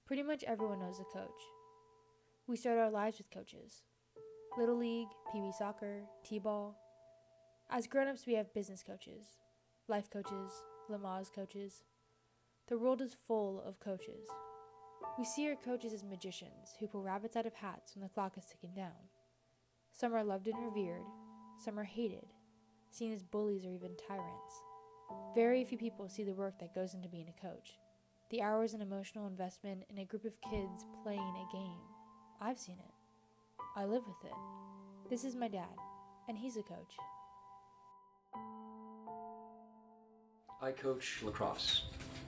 Pretty much everyone knows a coach. We start our lives with coaches. Little League, PB soccer, T-ball. As grown-ups, we have business coaches, life coaches, Lamaze coaches. The world is full of coaches. We see our coaches as magicians who pull rabbits out of hats when the clock is ticking down. Some are loved and revered, some are hated, seen as bullies or even tyrants. Very few people see the work that goes into being a coach. The hours and emotional investment in a group of kids playing a game. I've seen it. I live with it. This is my dad, and he's a coach. I coach lacrosse.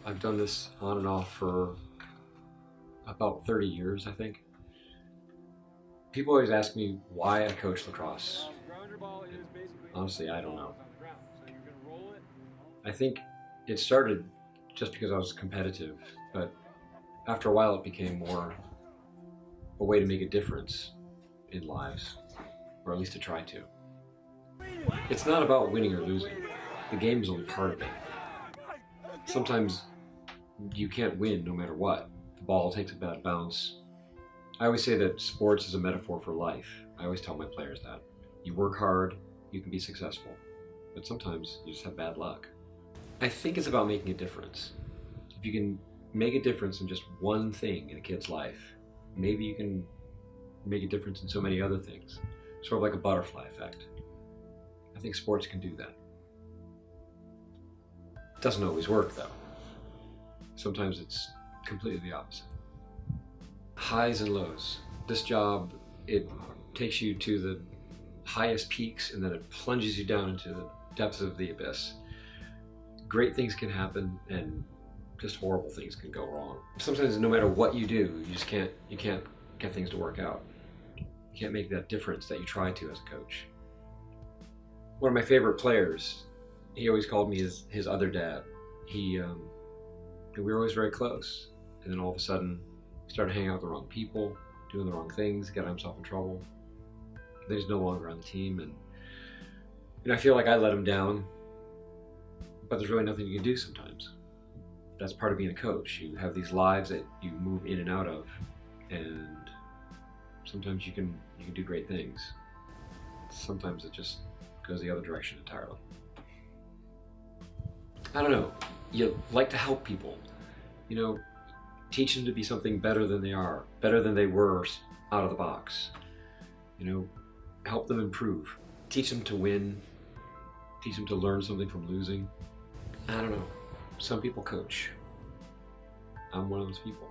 I've done this on and off for about 30 years, I think. People always ask me why I coach lacrosse. Honestly, I don't know. I think it started just because I was competitive, but after a while it became more a way to make a difference in lives, or at least to try to. It's not about winning or losing. The game is only part of it. Sometimes you can't win no matter what. The ball takes a bad bounce. I always say that sports is a metaphor for life. I always tell my players that. You work hard, you can be successful, but sometimes you just have bad luck. I think it's about making a difference. If you can make a difference in just one thing in a kid's life, maybe you can make a difference in so many other things. Sort of like a butterfly effect. I think sports can do that. It doesn't always work though. Sometimes it's completely the opposite. Highs and lows. This job, it takes you to the highest peaks and then it plunges you down into the depths of the abyss. Great things can happen and just horrible things can go wrong. Sometimes no matter what you do, you can't get things to work out. You can't make that difference that you try to as a coach. One of my favorite players, he always called me his other dad. We were always very close. And then all of a sudden, he started hanging out with the wrong people, doing the wrong things, getting himself in trouble. Then he's no longer on the team, and I feel like I let him down, but there's really nothing you can do sometimes. That's part of being a coach. You have these lives that you move in and out of, and sometimes you can do great things. Sometimes it just goes the other direction entirely. I don't know, you like to help people, teach them to be something better than they are, better than they were out of the box. Help them improve, teach them to win, teach them to learn something from losing. I don't know, some people coach. I'm one of those people.